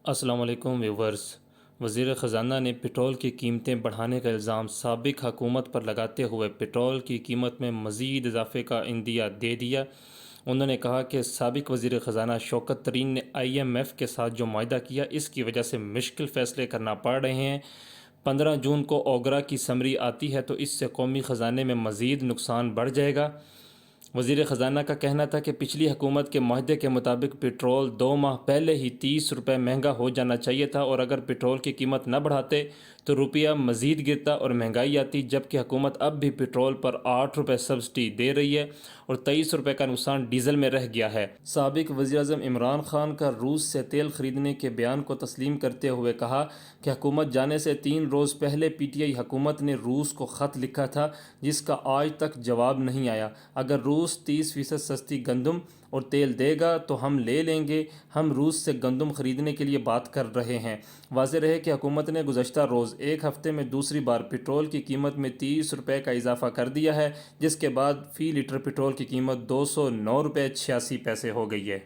السلام علیکم ویورز۔ وزیر خزانہ نے پٹرول کی قیمتیں بڑھانے کا الزام سابق حکومت پر لگاتے ہوئے پٹرول کی قیمت میں مزید اضافے کا عندیہ دے دیا۔ انہوں نے کہا کہ سابق وزیر خزانہ شوکت ترین نے IMF کے ساتھ جو معاہدہ کیا اس کی وجہ سے مشکل فیصلے کرنا پڑ رہے ہیں۔ 15 جون کو اوگرا کی سمری آتی ہے تو اس سے قومی خزانے میں مزید نقصان بڑھ جائے گا۔ وزیر خزانہ کا کہنا تھا کہ پچھلی حکومت کے معاہدے کے مطابق پٹرول 2 ماہ پہلے ہی 30 روپے مہنگا ہو جانا چاہیے تھا، اور اگر پٹرول کی قیمت نہ بڑھاتے تو روپیہ مزید گرتا اور مہنگائی آتی، جبکہ حکومت اب بھی پٹرول پر 8 روپے سبسڈی دے رہی ہے اور 23 روپے کا نقصان ڈیزل میں رہ گیا ہے۔ سابق وزیراعظم عمران خان کا روس سے تیل خریدنے کے بیان کو تسلیم کرتے ہوئے کہا کہ حکومت جانے سے 3 روز پہلے PTI حکومت نے روس کو خط لکھا تھا جس کا آج تک جواب نہیں آیا۔ اگر روس 30% سستی گندم اور تیل دے گا تو ہم لے لیں گے۔ ہم روس سے گندم خریدنے کے لیے بات کر رہے ہیں۔ واضح رہے کہ حکومت نے گزشتہ روز ایک ہفتے میں دوسری بار پٹرول کی قیمت میں 30 روپے کا اضافہ کر دیا ہے، جس کے بعد فی لیٹر پٹرول کی قیمت 209 روپے 86 پیسے ہو گئی ہے۔